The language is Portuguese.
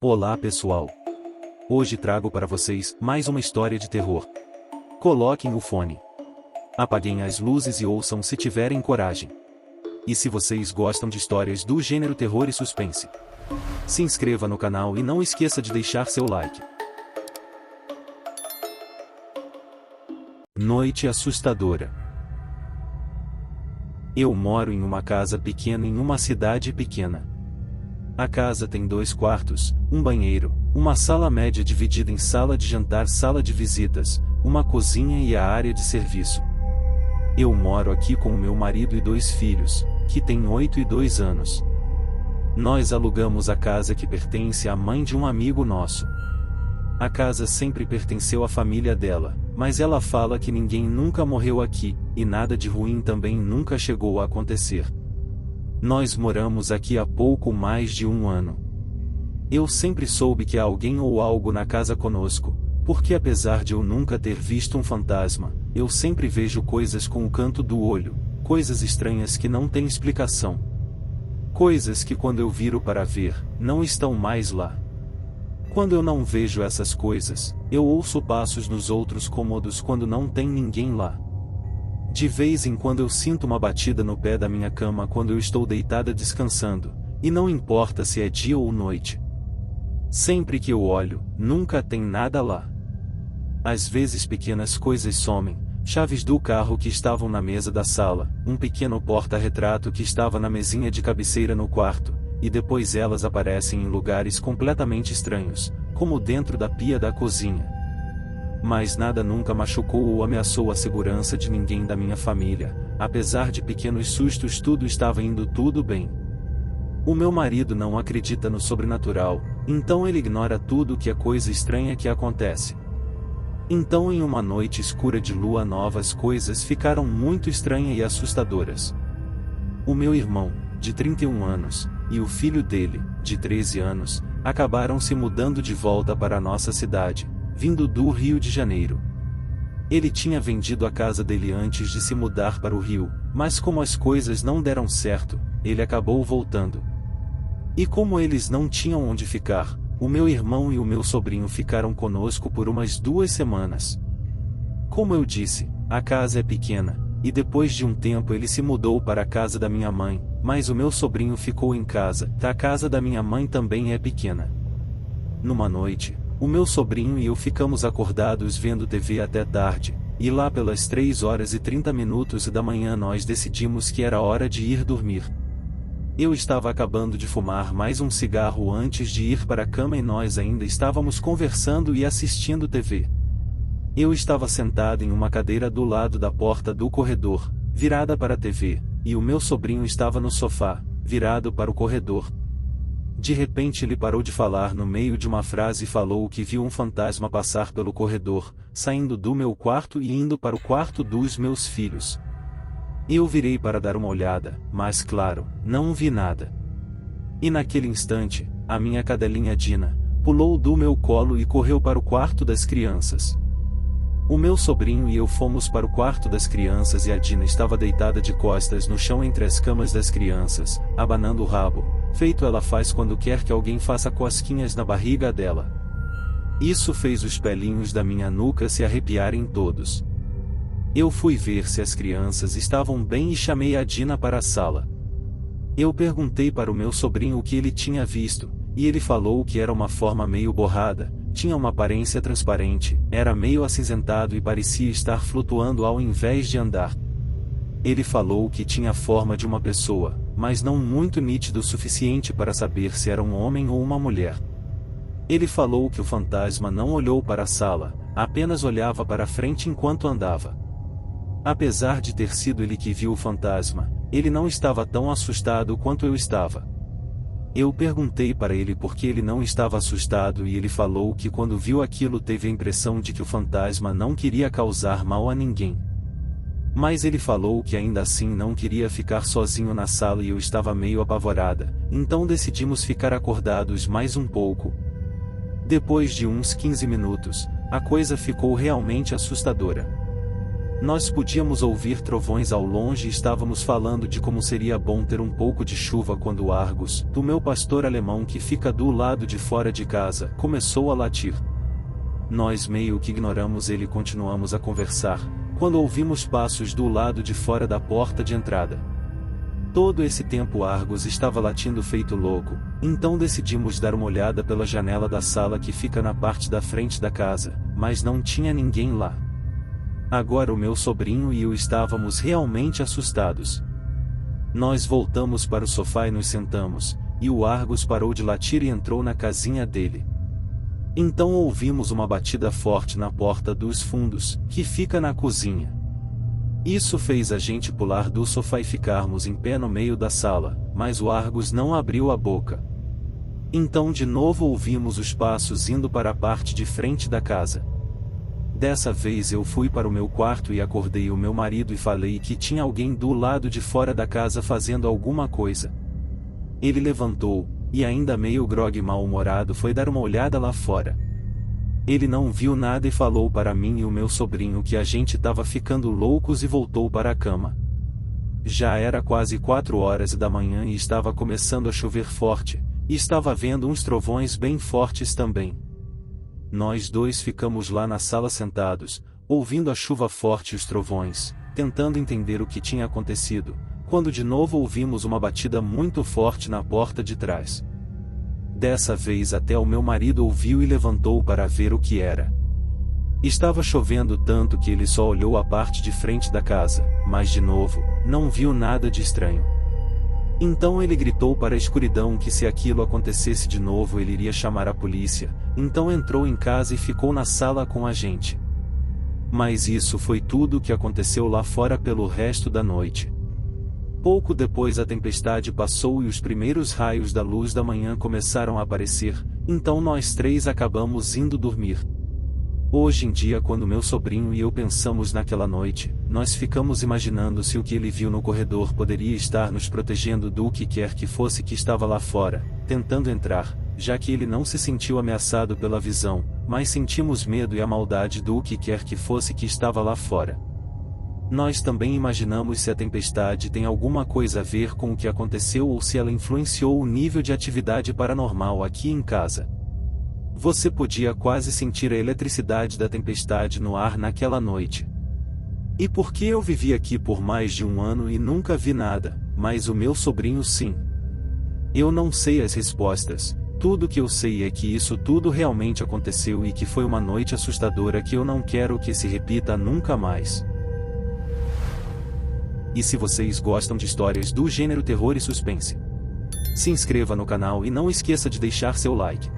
Olá pessoal! Hoje trago para vocês mais uma história de terror. Coloquem o fone. Apaguem as luzes e ouçam se tiverem coragem. E se vocês gostam de histórias do gênero terror e suspense, se inscreva no canal e não esqueça de deixar seu like. Noite assustadora. Eu moro em uma casa pequena em uma cidade pequena. A casa tem 2 quartos, um banheiro, uma sala média dividida em sala de jantar, sala de visitas, uma cozinha e a área de serviço. Eu moro aqui com o meu marido e 2 filhos, que têm 8 e 2 anos. Nós alugamos a casa que pertence à mãe de um amigo nosso. A casa sempre pertenceu à família dela, mas ela fala que ninguém nunca morreu aqui, e nada de ruim também nunca chegou a acontecer. Nós moramos aqui há pouco mais de 1 ano. Eu sempre soube que há alguém ou algo na casa conosco, porque apesar de eu nunca ter visto um fantasma, eu sempre vejo coisas com o canto do olho, coisas estranhas que não têm explicação. Coisas que quando eu viro para ver, não estão mais lá. Quando eu não vejo essas coisas, eu ouço passos nos outros cômodos quando não tem ninguém lá. De vez em quando eu sinto uma batida no pé da minha cama quando eu estou deitada descansando, e não importa se é dia ou noite. Sempre que eu olho, nunca tem nada lá. Às vezes pequenas coisas somem, chaves do carro que estavam na mesa da sala, um pequeno porta-retrato que estava na mesinha de cabeceira no quarto, e depois elas aparecem em lugares completamente estranhos, como dentro da pia da cozinha. Mas nada nunca machucou ou ameaçou a segurança de ninguém da minha família, apesar de pequenos sustos tudo estava indo tudo bem. O meu marido não acredita no sobrenatural, então ele ignora tudo que é coisa estranha que acontece. Então em uma noite escura de lua nova as coisas ficaram muito estranhas e assustadoras. O meu irmão, de 31 anos, e o filho dele, de 13 anos, acabaram se mudando de volta para a nossa cidade, vindo do Rio de Janeiro. Ele tinha vendido a casa dele antes de se mudar para o Rio, mas como as coisas não deram certo, ele acabou voltando. E como eles não tinham onde ficar, o meu irmão e o meu sobrinho ficaram conosco por umas 2 semanas. Como eu disse, a casa é pequena, e depois de um tempo ele se mudou para a casa da minha mãe, mas o meu sobrinho ficou em casa. A casa da minha mãe também é pequena. Numa noite, o meu sobrinho e eu ficamos acordados vendo TV até tarde, e lá pelas 3h30 da manhã nós decidimos que era hora de ir dormir. Eu estava acabando de fumar mais um cigarro antes de ir para a cama e nós ainda estávamos conversando e assistindo TV. Eu estava sentado em uma cadeira do lado da porta do corredor, virada para a TV, e o meu sobrinho estava no sofá, virado para o corredor. De repente ele parou de falar no meio de uma frase e falou que viu um fantasma passar pelo corredor, saindo do meu quarto e indo para o quarto dos meus filhos. Eu virei para dar uma olhada, mas claro, não vi nada. E naquele instante, a minha cadelinha Dina pulou do meu colo e correu para o quarto das crianças. O meu sobrinho e eu fomos para o quarto das crianças e a Dina estava deitada de costas no chão entre as camas das crianças, abanando o rabo, feito ela faz quando quer que alguém faça cosquinhas na barriga dela. Isso fez os pelinhos da minha nuca se arrepiarem todos. Eu fui ver se as crianças estavam bem e chamei a Dina para a sala. Eu perguntei para o meu sobrinho o que ele tinha visto, e ele falou que era uma forma meio borrada, tinha uma aparência transparente, era meio acinzentado e parecia estar flutuando ao invés de andar. Ele falou que tinha a forma de uma pessoa, mas não muito nítido o suficiente para saber se era um homem ou uma mulher. Ele falou que o fantasma não olhou para a sala, apenas olhava para frente enquanto andava. Apesar de ter sido ele que viu o fantasma, ele não estava tão assustado quanto eu estava. Eu perguntei para ele por que ele não estava assustado e ele falou que quando viu aquilo teve a impressão de que o fantasma não queria causar mal a ninguém. Mas ele falou que ainda assim não queria ficar sozinho na sala e eu estava meio apavorada, então decidimos ficar acordados mais um pouco. Depois de uns 15 minutos, a coisa ficou realmente assustadora. Nós podíamos ouvir trovões ao longe e estávamos falando de como seria bom ter um pouco de chuva quando o Argus, do meu pastor alemão que fica do lado de fora de casa, começou a latir. Nós meio que ignoramos ele e continuamos a conversar, quando ouvimos passos do lado de fora da porta de entrada. Todo esse tempo Argus estava latindo feito louco, então decidimos dar uma olhada pela janela da sala que fica na parte da frente da casa, mas não tinha ninguém lá. Agora o meu sobrinho e eu estávamos realmente assustados. Nós voltamos para o sofá e nos sentamos, e o Argus parou de latir e entrou na casinha dele. Então ouvimos uma batida forte na porta dos fundos, que fica na cozinha. Isso fez a gente pular do sofá e ficarmos em pé no meio da sala, mas o Argus não abriu a boca. Então de novo ouvimos os passos indo para a parte de frente da casa. Dessa vez eu fui para o meu quarto e acordei o meu marido e falei que tinha alguém do lado de fora da casa fazendo alguma coisa. Ele levantou, e ainda meio grogue e mal-humorado foi dar uma olhada lá fora. Ele não viu nada e falou para mim e o meu sobrinho que a gente estava ficando loucos e voltou para a cama. Já era quase 4 horas da manhã e estava começando a chover forte, e estava havendo uns trovões bem fortes também. Nós dois ficamos lá na sala sentados, ouvindo a chuva forte e os trovões, tentando entender o que tinha acontecido, quando de novo ouvimos uma batida muito forte na porta de trás. Dessa vez até o meu marido ouviu e levantou para ver o que era. Estava chovendo tanto que ele só olhou a parte de frente da casa, mas de novo, não viu nada de estranho. Então ele gritou para a escuridão que se aquilo acontecesse de novo ele iria chamar a polícia, então entrou em casa e ficou na sala com a gente. Mas isso foi tudo o que aconteceu lá fora pelo resto da noite. Pouco depois a tempestade passou e os primeiros raios da luz da manhã começaram a aparecer, então nós três acabamos indo dormir. Hoje em dia quando meu sobrinho e eu pensamos naquela noite, nós ficamos imaginando se o que ele viu no corredor poderia estar nos protegendo do que quer que fosse que estava lá fora, tentando entrar, já que ele não se sentiu ameaçado pela visão, mas sentimos medo e a maldade do que quer que fosse que estava lá fora. Nós também imaginamos se a tempestade tem alguma coisa a ver com o que aconteceu ou se ela influenciou o nível de atividade paranormal aqui em casa. Você podia quase sentir a eletricidade da tempestade no ar naquela noite. E por que eu vivi aqui por mais de 1 ano e nunca vi nada, mas o meu sobrinho sim? Eu não sei as respostas, tudo que eu sei é que isso tudo realmente aconteceu e que foi uma noite assustadora que eu não quero que se repita nunca mais. E se vocês gostam de histórias do gênero terror e suspense, se inscreva no canal e não esqueça de deixar seu like.